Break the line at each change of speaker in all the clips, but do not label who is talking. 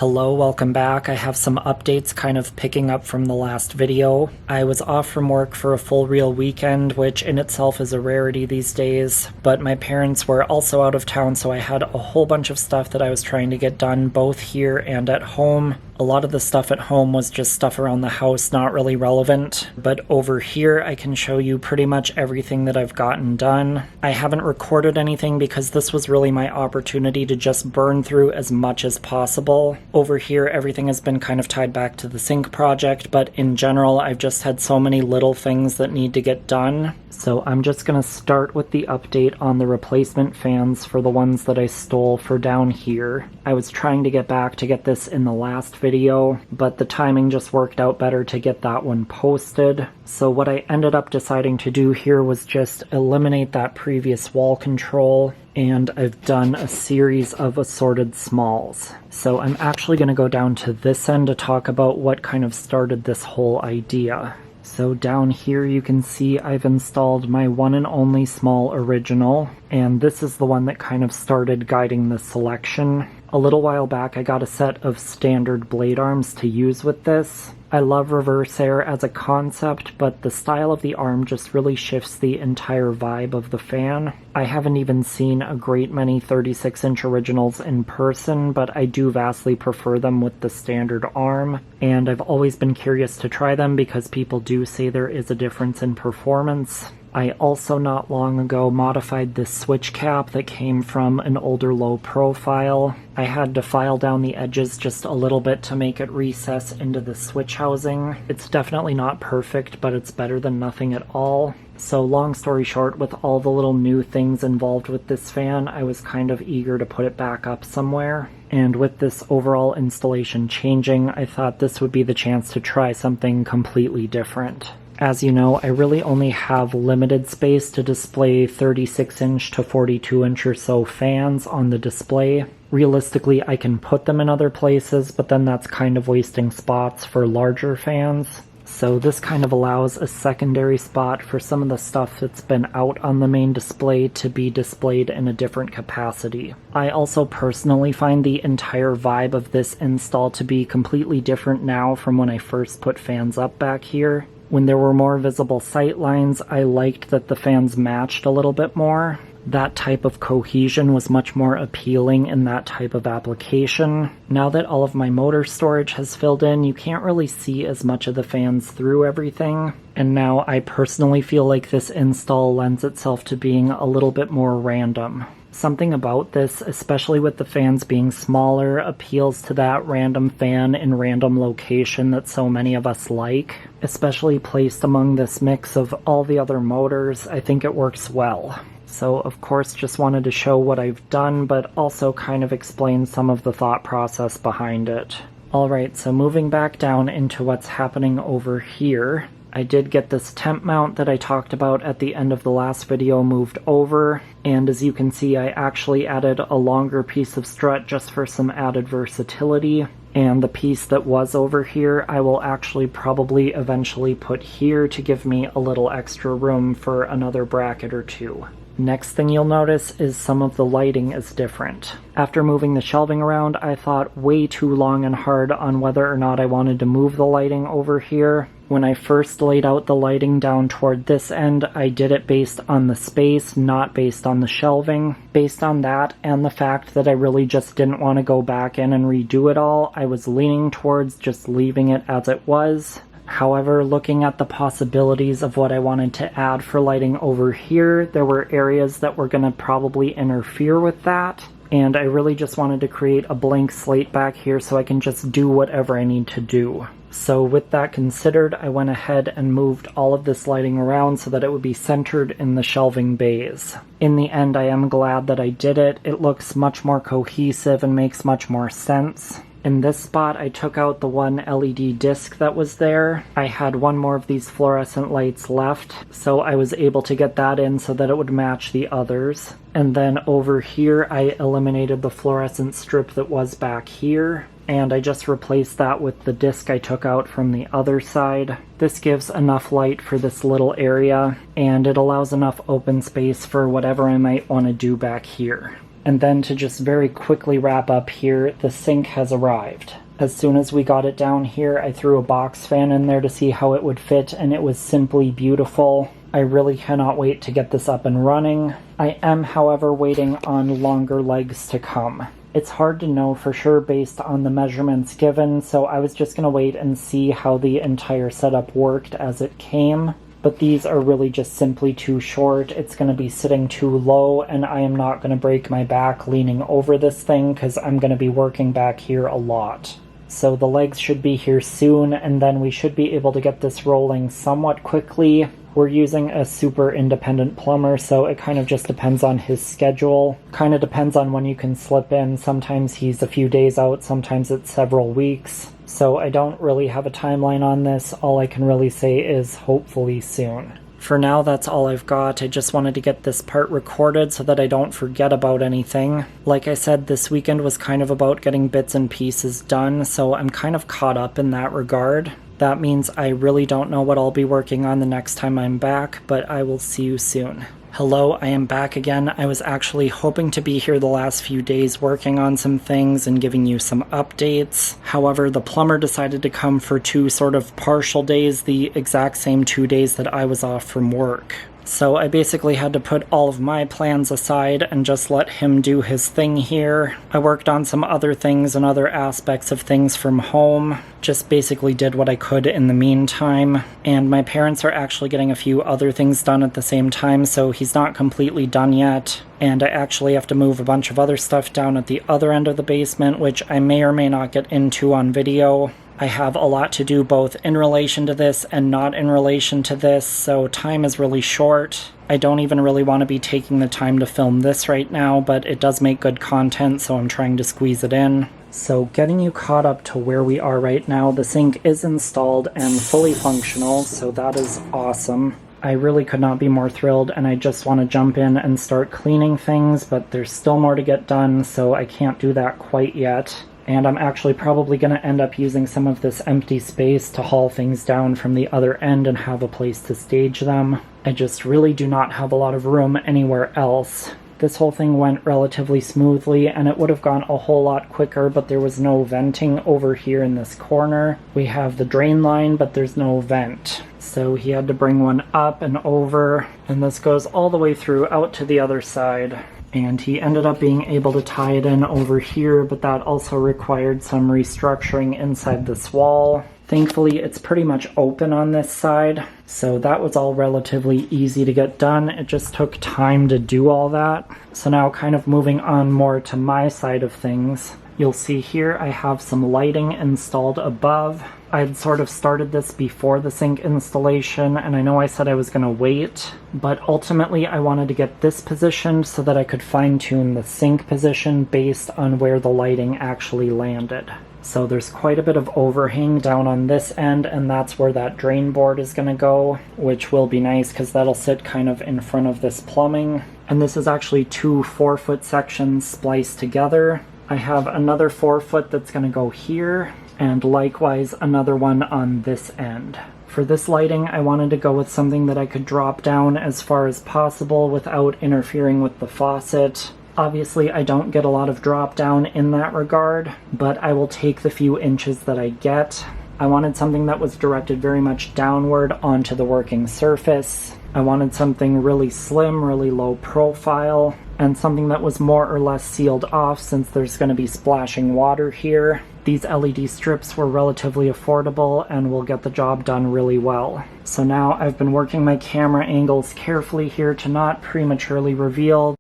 Hello, welcome back. I have some updates kind of picking up from the last video. I was off from work for a full real weekend, which in itself is a rarity these days, but my parents were also out of town, so I had a whole bunch of stuff that I was trying to get done both here and at home. A lot of the stuff at home was just stuff around the house, not really relevant, but over here I can show you pretty much everything that I've gotten done. I haven't recorded anything because this was really my opportunity to just burn through as much as possible. Over here everything has been kind of tied back to the sink project, but in general I've just had so many little things that need to get done. So I'm just going to start with the update on the replacement fans for the ones that I stole for down here. I was trying to get back to get this in the last video, but the timing just worked out better to get that one posted. So what I ended up deciding to do here was just eliminate that previous wall control, and I've done a series of assorted smalls. So I'm actually going to go down to this end to talk about what kind of started this whole idea. So down here you can see I've installed my one and only small original, and this is the one that kind of started guiding the selection. A little while back I got a set of standard blade arms to use with this. I love reverse air as a concept, but the style of the arm just really shifts the entire vibe of the fan. I haven't even seen a great many 36-inch originals in person, but I do vastly prefer them with the standard arm, and I've always been curious to try them because people do say there is a difference in performance. I also not long ago modified this switch cap that came from an older low profile. I had to file down the edges just a little bit to make it recess into the switch housing. It's definitely not perfect, but it's better than nothing at all. So long story short, with all the little new things involved with this fan, I was kind of eager to put it back up somewhere. And with this overall installation changing, I thought this would be the chance to try something completely different. As you know, I really only have limited space to display 36-inch to 42-inch or so fans on the display. Realistically, I can put them in other places, but then that's kind of wasting spots for larger fans. So this kind of allows a secondary spot for some of the stuff that's been out on the main display to be displayed in a different capacity. I also personally find the entire vibe of this install to be completely different now from when I first put fans up back here. When there were more visible sight lines, I liked that the fans matched a little bit more. That type of cohesion was much more appealing in that type of application. Now that all of my motor storage has filled in, you can't really see as much of the fans through everything. And now I personally feel like this install lends itself to being a little bit more random. Something about this, especially with the fans being smaller, appeals to that random fan in random location that so many of us like. Especially placed among this mix of all the other motors, I think it works well. So of course just wanted to show what I've done, but also kind of explain some of the thought process behind it. Alright, so moving back down into what's happening over here. I did get this temp mount that I talked about at the end of the last video moved over, and as you can see I actually added a longer piece of strut just for some added versatility, and the piece that was over here I will actually probably eventually put here to give me a little extra room for another bracket or two. Next thing you'll notice is some of the lighting is different. After moving the shelving around, I thought way too long and hard on whether or not I wanted to move the lighting over here. When I first laid out the lighting down toward this end, I did it based on the space, not based on the shelving. Based on that and the fact that I really just didn't want to go back in and redo it all, I was leaning towards just leaving it as it was. However, looking at the possibilities of what I wanted to add for lighting over here, there were areas that were going to probably interfere with that, and I really just wanted to create a blank slate back here so I can just do whatever I need to do. So with that considered, I went ahead and moved all of this lighting around so that it would be centered in the shelving bays. In the end, I am glad that I did it. It looks much more cohesive and makes much more sense. In this spot, I took out the one LED disc that was there. I had one more of these fluorescent lights left, so I was able to get that in so that it would match the others. And then over here, I eliminated the fluorescent strip that was back here, and I just replaced that with the disc I took out from the other side. This gives enough light for this little area, and it allows enough open space for whatever I might want to do back here. And then to just very quickly wrap up here, the sink has arrived. As soon as we got it down here, I threw a box fan in there to see how it would fit, and it was simply beautiful. I really cannot wait to get this up and running. I am, however, waiting on longer legs to come. It's hard to know for sure based on the measurements given, so I was just going to wait and see how the entire setup worked as it came. But these are really just simply too short. It's going to be sitting too low, and I am not going to break my back leaning over this thing because I'm going to be working back here a lot. So the legs should be here soon, and then we should be able to get this rolling somewhat quickly. We're using a super independent plumber, so it kind of just depends on his schedule. Kind of depends on when you can slip in. Sometimes he's a few days out, sometimes it's several weeks. So I don't really have a timeline on this. All I can really say is hopefully soon. For now, that's all I've got. I just wanted to get this part recorded so that I don't forget about anything. Like I said, this weekend was kind of about getting bits and pieces done, so I'm kind of caught up in that regard. That means I really don't know what I'll be working on the next time I'm back, but I will see you soon. Hello, I am back again. I was actually hoping to be here the last few days working on some things and giving you some updates. However, the plumber decided to come for 2 sort of partial days, the exact same 2 days that I was off from work. So I basically had to put all of my plans aside and just let him do his thing here. I worked on some other things and other aspects of things from home. Just basically did what I could in the meantime. And my parents are actually getting a few other things done at the same time, so he's not completely done yet. And I actually have to move a bunch of other stuff down at the other end of the basement, which I may or may not get into on video. I have a lot to do both in relation to this and not in relation to this, so time is really short. I don't even really want to be taking the time to film this right now, but it does make good content, so I'm trying to squeeze it in. So getting you caught up to where we are right now, the sink is installed and fully functional, so that is awesome. I really could not be more thrilled, and I just want to jump in and start cleaning things, but there's still more to get done, so I can't do that quite yet. And I'm actually probably going to end up using some of this empty space to haul things down from the other end and have a place to stage them. I just really do not have a lot of room anywhere else. This whole thing went relatively smoothly, and it would have gone a whole lot quicker, but there was no venting over here in this corner. We have the drain line, but there's no vent. So he had to bring one up and over, and this goes all the way through out to the other side. And he ended up being able to tie it in over here, but that also required some restructuring inside this wall. Thankfully, it's pretty much open on this side, so that was all relatively easy to get done. It just took time to do all that. So now kind of moving on more to my side of things. You'll see here I have some lighting installed above. I had sort of started this before the sink installation, and I know I said I was going to wait, but ultimately I wanted to get this positioned so that I could fine-tune the sink position based on where the lighting actually landed. So there's quite a bit of overhang down on this end, and that's where that drain board is going to go, which will be nice because that'll sit kind of in front of this plumbing. And this is actually 2 4-foot sections spliced together. I have another 4-foot that's going to go here, and likewise another one on this end. For this lighting, I wanted to go with something that I could drop down as far as possible without interfering with the faucet. Obviously, I don't get a lot of drop down in that regard, but I will take the few inches that I get. I wanted something that was directed very much downward onto the working surface. I wanted something really slim, really low profile, and something that was more or less sealed off since there's going to be splashing water here. These LED strips were relatively affordable and will get the job done really well. So now I've been working my camera angles carefully here to not prematurely reveal.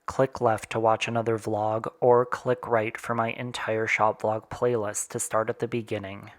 Click left to watch another vlog, or click right for my entire shop vlog playlist to start at the beginning.